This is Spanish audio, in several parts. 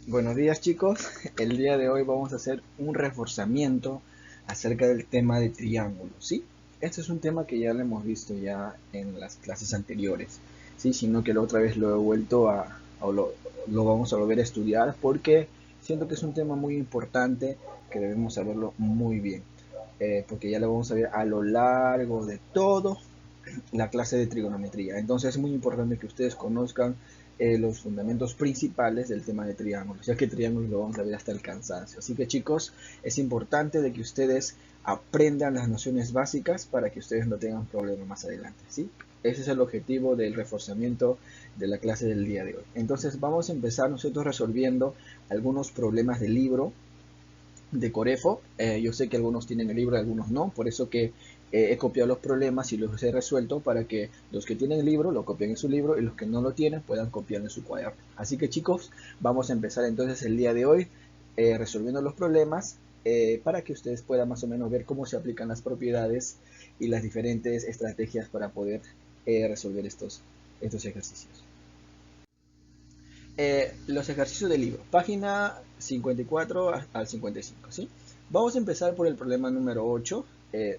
Buenos días chicos, el día de hoy vamos a hacer un reforzamiento acerca del tema de triángulos, ¿sí? Este es un tema que ya lo hemos visto ya en las clases anteriores, ¿sí? Sino que la otra vez lo he vuelto lo vamos a volver a estudiar porque siento que es un tema muy importante que debemos saberlo muy bien, porque ya lo vamos a ver a lo largo de todo la clase de trigonometría. Entonces es muy importante que ustedes conozcan los fundamentos principales del tema de triángulos, ya que triángulos lo vamos a ver hasta el cansancio. Así que chicos, es importante de que ustedes aprendan las nociones básicas para que ustedes no tengan problemas más adelante, ¿sí? Ese es el objetivo del reforzamiento de la clase del día de hoy. Entonces vamos a empezar nosotros resolviendo algunos problemas del libro de Corefo. Yo sé que algunos tienen el libro y algunos no, por eso que he copiado los problemas y los he resuelto para que los que tienen el libro lo copien en su libro y los que no lo tienen puedan copiar en su cuaderno. Así que chicos, vamos a empezar entonces el día de hoy resolviendo los problemas para que ustedes puedan más o menos ver cómo se aplican las propiedades y las diferentes estrategias para poder resolver estos ejercicios. Los ejercicios del libro, página 54 al 55, ¿sí? Vamos a empezar por el problema número 8.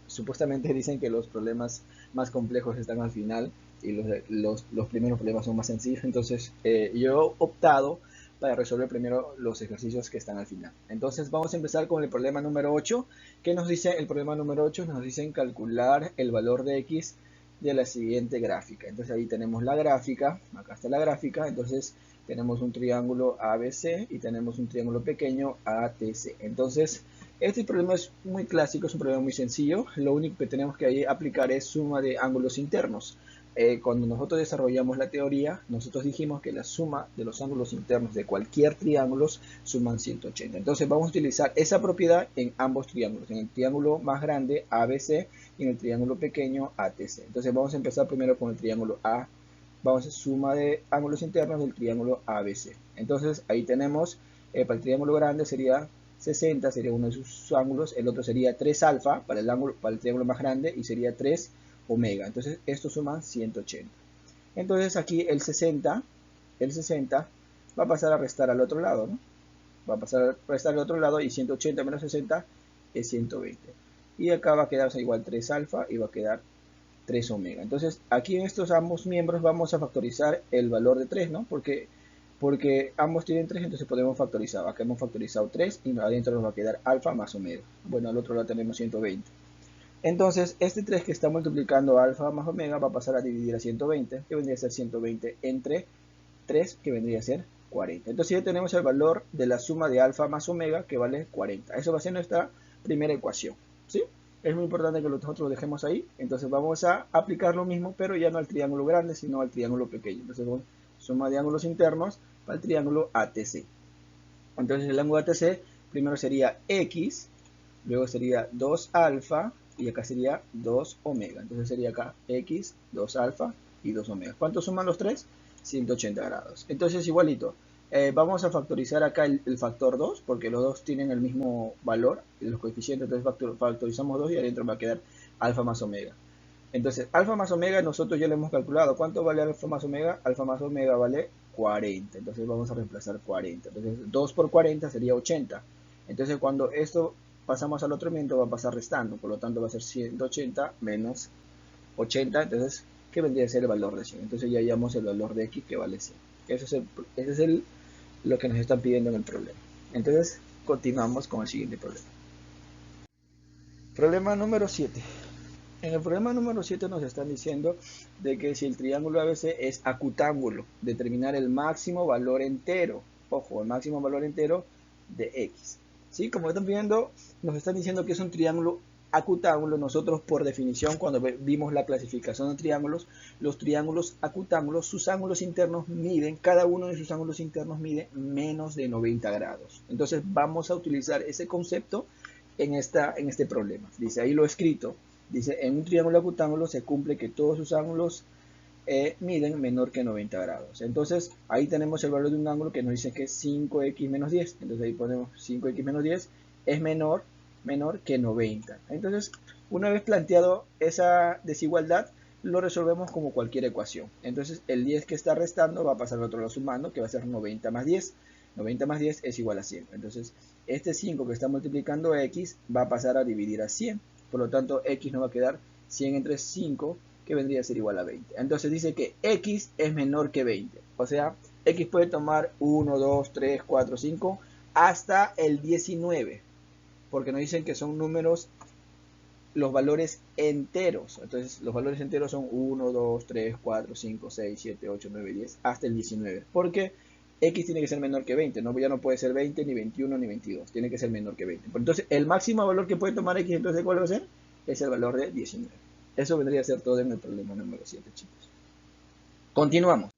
Supuestamente dicen que los problemas más complejos están al final y los primeros problemas son más sencillos, entonces yo he optado para resolver primero los ejercicios que están al final. Entonces vamos a empezar con el problema número 8. ¿Qué nos dice el problema número 8? Nos dicen calcular el valor de x de la siguiente gráfica. Entonces ahí tenemos la gráfica, acá está la gráfica, entonces tenemos un triángulo ABC y tenemos un triángulo pequeño ATC. Entonces, este problema es muy clásico, es un problema muy sencillo. Lo único que tenemos que aplicar es suma de ángulos internos. Cuando nosotros desarrollamos la teoría, nosotros dijimos que la suma de los ángulos internos de cualquier triángulo suman 180. Entonces vamos a utilizar esa propiedad en ambos triángulos, en el triángulo más grande ABC y en el triángulo pequeño ATC. Entonces vamos a empezar primero con el triángulo A. Vamos a suma de ángulos internos del triángulo ABC. Entonces ahí tenemos, para el triángulo grande sería 60, sería uno de sus ángulos, el otro sería 3 alfa para el triángulo más grande y sería 3 omega. Entonces estos suman 180. Entonces aquí el 60 va a pasar a restar al otro lado, ¿no? Va a pasar a restar al otro lado y 180 menos 60 es 120. Y acá va a quedarse igual 3 alfa y va a quedar 3 omega. Entonces, aquí en estos ambos miembros vamos a factorizar el valor de 3, ¿no? Porque ambos tienen 3, entonces podemos factorizar. Acá hemos factorizado 3 y adentro nos va a quedar alfa más omega. Bueno, al otro lado tenemos 120. Entonces, este 3 que está multiplicando alfa más omega va a pasar a dividir a 120, que vendría a ser 120 entre 3, que vendría a ser 40. Entonces ya tenemos el valor de la suma de alfa más omega, que vale 40. Eso va a ser nuestra primera ecuación, ¿sí? Es muy importante que nosotros lo dejemos ahí. Entonces vamos a aplicar lo mismo, pero ya no al triángulo grande, sino al triángulo pequeño. Entonces suma de ángulos internos para el triángulo ATC. Entonces el ángulo ATC primero sería X, luego sería 2 alfa y acá sería 2 omega. Entonces sería acá X, 2 alfa y 2 omega. ¿Cuánto suman los tres? 180 grados. Entonces igualito. Vamos a factorizar acá el factor 2 porque los dos tienen el mismo valor, los coeficientes, entonces factorizamos 2 y adentro va a quedar alfa más omega. Entonces, alfa más omega nosotros ya lo hemos calculado. ¿Cuánto vale alfa más omega? Alfa más omega vale 40. Entonces vamos a reemplazar 40. Entonces 2 por 40 sería 80. Entonces cuando esto pasamos al otro elemento va a pasar restando. Por lo tanto va a ser 180 menos 80. Entonces, ¿qué vendría a ser el valor de 100? Entonces ya hallamos el valor de x que vale 100. Ese es lo que nos están pidiendo en el problema. Entonces continuamos con el siguiente problema. Problema número 7. En el problema número 7 nos están diciendo de que si el triángulo ABC es acutángulo, determinar el máximo valor entero, ojo, el máximo valor entero de X. ¿Sí? Como están viendo, nos están diciendo que es un triángulo acutángulo. Nosotros por definición, cuando vimos la clasificación de triángulos, los triángulos acutángulos, sus ángulos internos miden, cada uno de sus ángulos internos mide menos de 90 grados. Entonces vamos a utilizar ese concepto en este problema. Dice, ahí lo he escrito. Dice, en un triángulo acutángulo se cumple que todos sus ángulos miden menor que 90 grados. Entonces, ahí tenemos el valor de un ángulo que nos dice que es 5x menos 10. Entonces, ahí ponemos 5x menos 10 es menor que 90. Entonces, una vez planteado esa desigualdad, lo resolvemos como cualquier ecuación. Entonces el 10 que está restando va a pasar al otro lado sumando, que va a ser 90 más 10. 90 más 10 es igual a 100. Entonces este 5 que está multiplicando x va a pasar a dividir a 100. Por lo tanto x nos va a quedar 100 entre 5, que vendría a ser igual a 20. Entonces dice que x es menor que 20. O sea, x puede tomar 1, 2, 3, 4, 5, hasta el 19. Porque nos dicen que son números, los valores enteros. Entonces los valores enteros son 1, 2, 3, 4, 5, 6, 7, 8, 9, 10, hasta el 19. Porque x tiene que ser menor que 20, ¿no? Ya no puede ser 20, ni 21, ni 22. Tiene que ser menor que 20. Entonces el máximo valor que puede tomar x, entonces ¿cuál va a ser? Es el valor de 19. Eso vendría a ser todo en el problema número 7, chicos. Continuamos.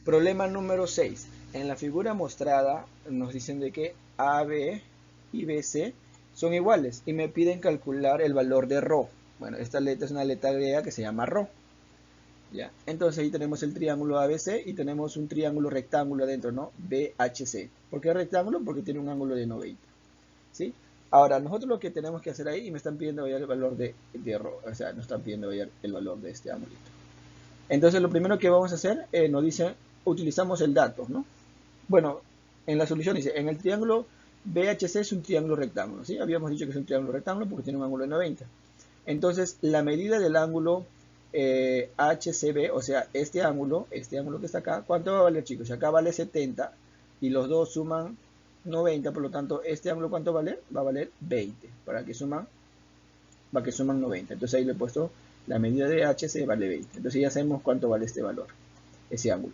Problema número 6. En la figura mostrada nos dicen de que AB y BC son iguales y me piden calcular el valor de ρ. Bueno, esta letra es una letra griega que se llama ρ. ¿Ya? Entonces ahí tenemos el triángulo ABC y tenemos un triángulo rectángulo adentro, ¿no? BHC. ¿Por qué rectángulo? Porque tiene un ángulo de 90. ¿Sí? Ahora, nosotros lo que tenemos que hacer ahí, y me están pidiendo hallar el valor de ρ, o sea, nos están pidiendo hallar el valor de este ángulo. Entonces lo primero que vamos a hacer, nos dice, utilizamos el dato, ¿no? Bueno, en la solución dice, en el triángulo BHC es un triángulo rectángulo, ¿sí? Habíamos dicho que es un triángulo rectángulo porque tiene un ángulo de 90. Entonces, la medida del ángulo HCB, o sea, este ángulo que está acá, ¿cuánto va a valer, chicos? Acá vale 70 y los dos suman 90, por lo tanto, este ángulo ¿cuánto vale? Va a valer 20, para que suman 90. Entonces ahí le he puesto la medida de HC vale 20. Entonces ya sabemos cuánto vale este valor, ese ángulo.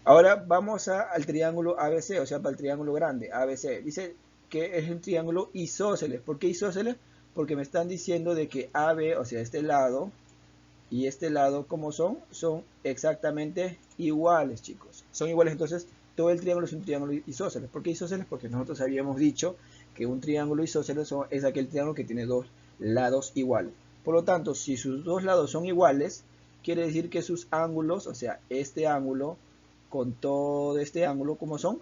Ahora vamos al triángulo ABC, o sea, para el triángulo grande, ABC. Dice que es un triángulo isósceles. ¿Por qué isósceles? Porque me están diciendo de que AB, o sea, este lado y este lado, ¿cómo son? Son exactamente iguales, chicos. Son iguales, entonces todo el triángulo es un triángulo isósceles. ¿Por qué isósceles? Porque nosotros habíamos dicho que un triángulo isósceles es aquel triángulo que tiene dos lados iguales. Por lo tanto, si sus dos lados son iguales, quiere decir que sus ángulos, o sea, este ángulo con todo este ángulo, ¿cómo son?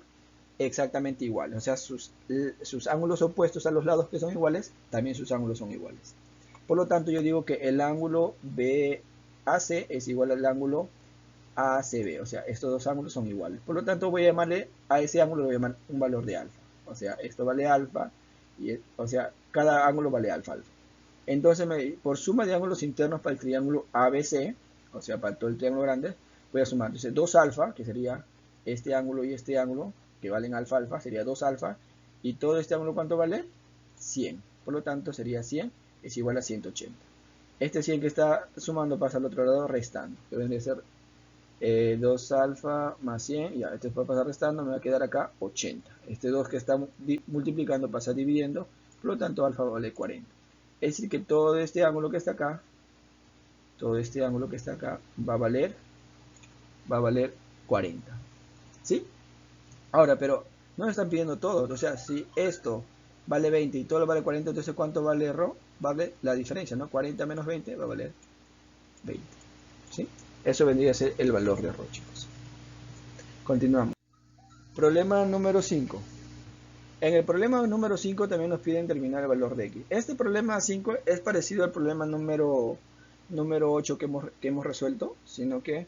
Exactamente iguales. O sea, sus ángulos opuestos a los lados que son iguales, también sus ángulos son iguales. Por lo tanto, yo digo que el ángulo BAC es igual al ángulo ACB. O sea, estos dos ángulos son iguales. Por lo tanto, voy a llamarle a ese ángulo, voy a llamar un valor de alfa. O sea, esto vale alfa. O sea, cada ángulo vale alfa. Entonces, por suma de ángulos internos para el triángulo ABC, o sea, para todo el triángulo grande, voy a sumar. Entonces, 2 alfa, que sería este ángulo y este ángulo, que valen alfa, alfa, sería 2 alfa. Y todo este ángulo, ¿cuánto vale? 100. Por lo tanto, sería 100 es igual a 180. Este 100 que está sumando pasa al otro lado restando, que vendría a ser 2 alfa más 100, ya, este puede pasar restando, me va a quedar acá 80. Este 2 que está multiplicando pasa dividiendo, por lo tanto alfa vale 40. Es decir que todo este ángulo que está acá, va a valer 40. ¿Sí? Ahora, pero no me están pidiendo todo. O sea, si esto vale 20 y todo vale 40, entonces ¿cuánto vale ρ? Vale la diferencia, ¿no? 40 menos 20 va a valer 20. ¿Sí? Eso vendría a ser el valor de ρ, chicos. Continuamos. Problema número 5. En el problema número 5 también nos piden determinar el valor de x. Este problema 5 es parecido al problema número 8 que hemos resuelto, sino que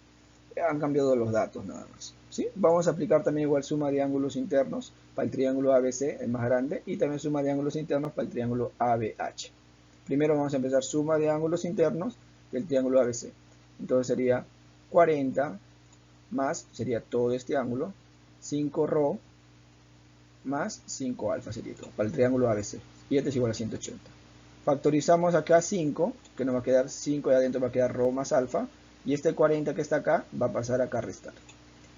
han cambiado los datos nada más. ¿Sí? Vamos a aplicar también igual suma de ángulos internos para el triángulo ABC, el más grande, y también suma de ángulos internos para el triángulo ABH. Primero vamos a empezar suma de ángulos internos del triángulo ABC. Entonces sería 40 más, sería todo este ángulo, 5 ρ más 5 alfa sería todo, para el triángulo ABC. Y este es igual a 180. Factorizamos acá 5, que nos va a quedar 5 y adentro va a quedar ρ más alfa. Y este 40 que está acá va a pasar acá a restar.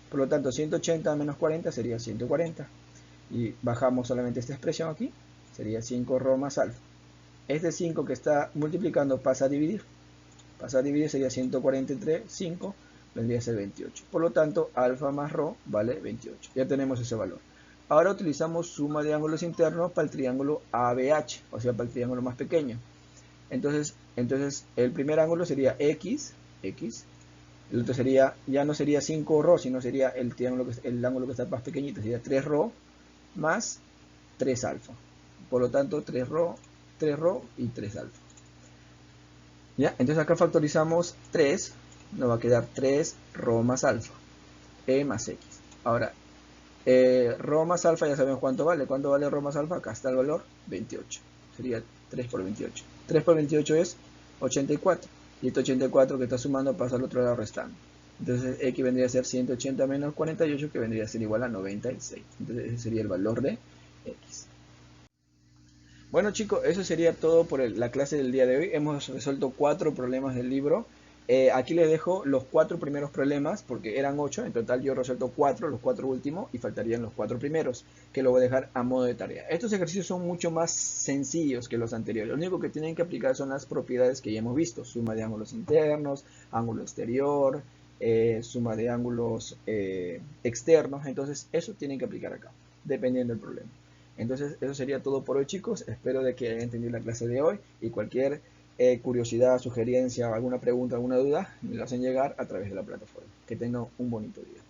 Por lo tanto, 180 menos 40 sería 140. Y bajamos solamente esta expresión aquí, sería 5 ρ más alfa. Este 5 que está multiplicando pasa a dividir. Pasa a dividir sería 140 entre 5, vendría a ser 28. Por lo tanto, alfa más ρ vale 28. Ya tenemos ese valor. Ahora utilizamos suma de ángulos internos para el triángulo ABH, o sea, para el triángulo más pequeño. Entonces el primer ángulo sería X. El otro sería, ya no sería 5 ρ, sino sería el ángulo que está más pequeñito, sería 3 ρ más 3 alfa. Por lo tanto, 3 ρ y 3 alfa. ¿Ya? Entonces acá factorizamos 3, nos va a quedar 3 rho más alfa, e más x. Ahora, rho más alfa ya sabemos cuánto vale. ¿Cuánto vale rho más alfa? Acá está el valor, 28. Sería 3 por 28. 3 por 28 es 84. Y este 84 que está sumando pasa al otro lado restando. Entonces x vendría a ser 180 menos 48, que vendría a ser igual a 96. Entonces ese sería el valor de x. Bueno chicos, eso sería todo por la clase del día de hoy. Hemos resuelto 4 problemas del libro. Aquí les dejo los 4 primeros problemas, porque eran 8. En total yo he resuelto 4, los 4 últimos, y faltarían los 4 primeros, que lo voy a dejar a modo de tarea. Estos ejercicios son mucho más sencillos que los anteriores. Lo único que tienen que aplicar son las propiedades que ya hemos visto. Suma de ángulos internos, ángulo exterior, suma de ángulos externos. Entonces eso tienen que aplicar acá, dependiendo del problema. Entonces eso sería todo por hoy chicos, espero de que hayan entendido la clase de hoy y cualquier curiosidad, sugerencia, alguna pregunta, alguna duda, me lo hacen llegar a través de la plataforma. Que tengan un bonito día.